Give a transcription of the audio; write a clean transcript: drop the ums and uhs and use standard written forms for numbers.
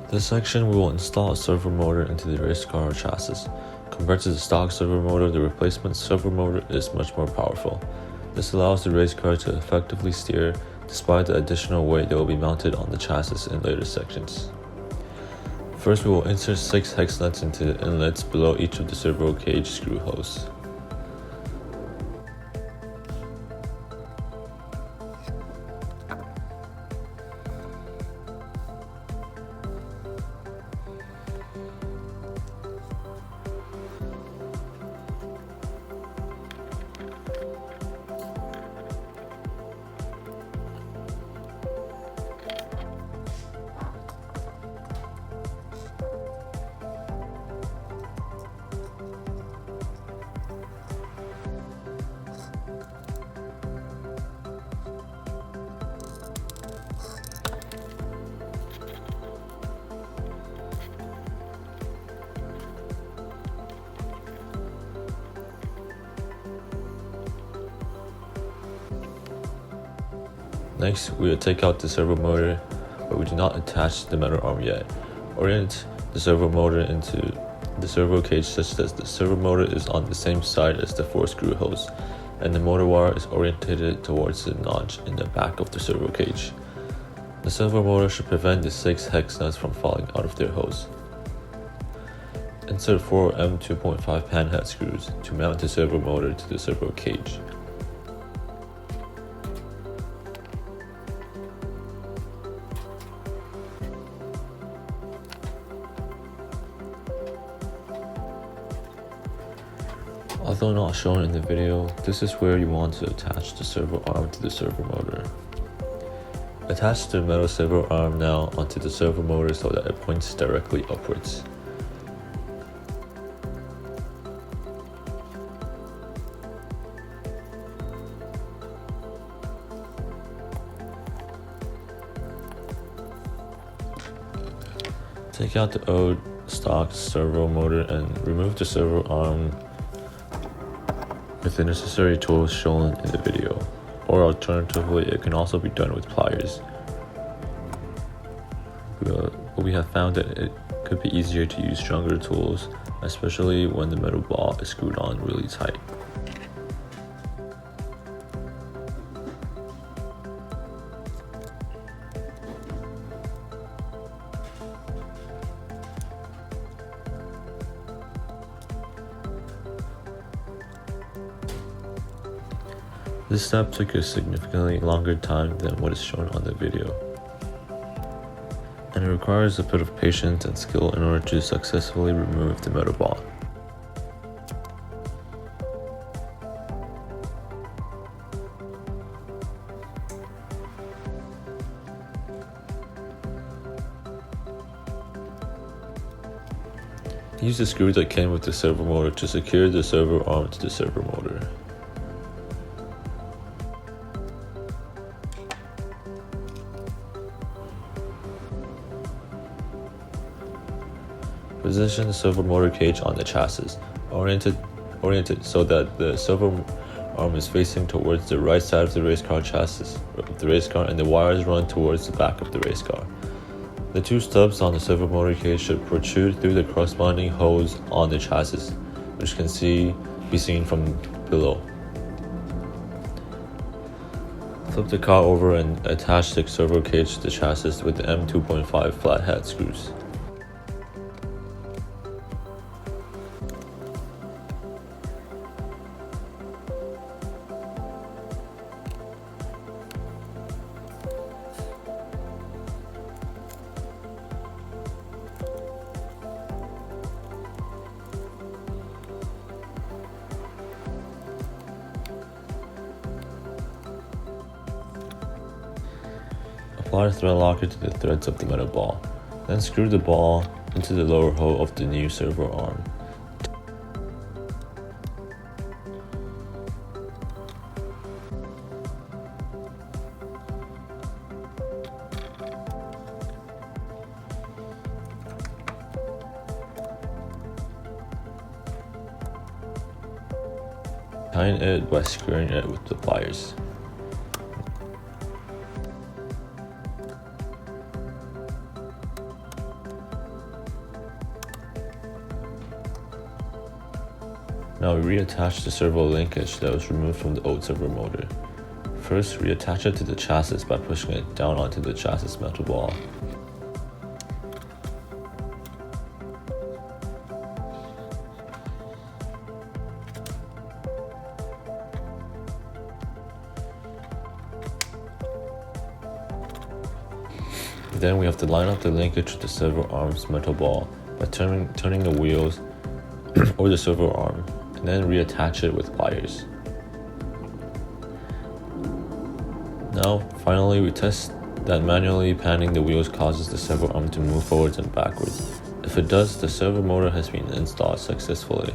This section we will install a servo motor into the race car chassis. Compared to the stock servo motor, the replacement servo motor is much more powerful. This allows the race car to effectively steer despite the additional weight that will be mounted on the chassis in later sections. First, we will insert 6 hex nuts into the inlets below each of the servo cage screw holes. Next, we will take out the servo motor, but we do not attach the metal arm yet. Orient the servo motor into the servo cage such that the servo motor is on the same side as the 4 screw holes, and the motor wire is oriented towards the notch in the back of the servo cage. The servo motor should prevent the 6 hex nuts from falling out of their holes. Insert 4 M2.5 pan head screws to mount the servo motor to the servo cage. Although not shown in the video, this is where you want to attach the servo arm to the servo motor. Attach the metal servo arm now onto the servo motor so that it points directly upwards. Take out the old stock servo motor and remove the servo arm with the necessary tools shown in the video, or alternatively it can also be done with pliers. But we have found that it could be easier to use stronger tools, especially when the metal ball is screwed on really tight. This step took a significantly longer time than what is shown on the video, and it requires a bit of patience and skill in order to successfully remove the metal ball. Use the screw that came with the servo motor to secure the servo arm to the servo motor. Position the servo motor cage on the chassis, oriented so that the servo arm is facing towards the right side of the race car chassis of the race car and the wires run towards the back of the race car. The 2 stubs on the servo motor cage should protrude through the corresponding holes on the chassis, which can be seen from below. Flip the car over and attach the servo cage to the chassis with the M2.5 flathead screws. Apply a thread locker to the threads of the metal ball, then screw the ball into the lower hole of the new servo arm. Tighten it by screwing it with the pliers. Now we reattach the servo linkage that was removed from the old servo motor. First, reattach it to the chassis by pushing it down onto the chassis metal ball. Then we have to line up the linkage with the servo arm's metal ball by turning the wheels or the servo arm, and then reattach it with pliers. Now, finally, we test that manually panning the wheels causes the servo arm to move forwards and backwards. If it does, the servo motor has been installed successfully.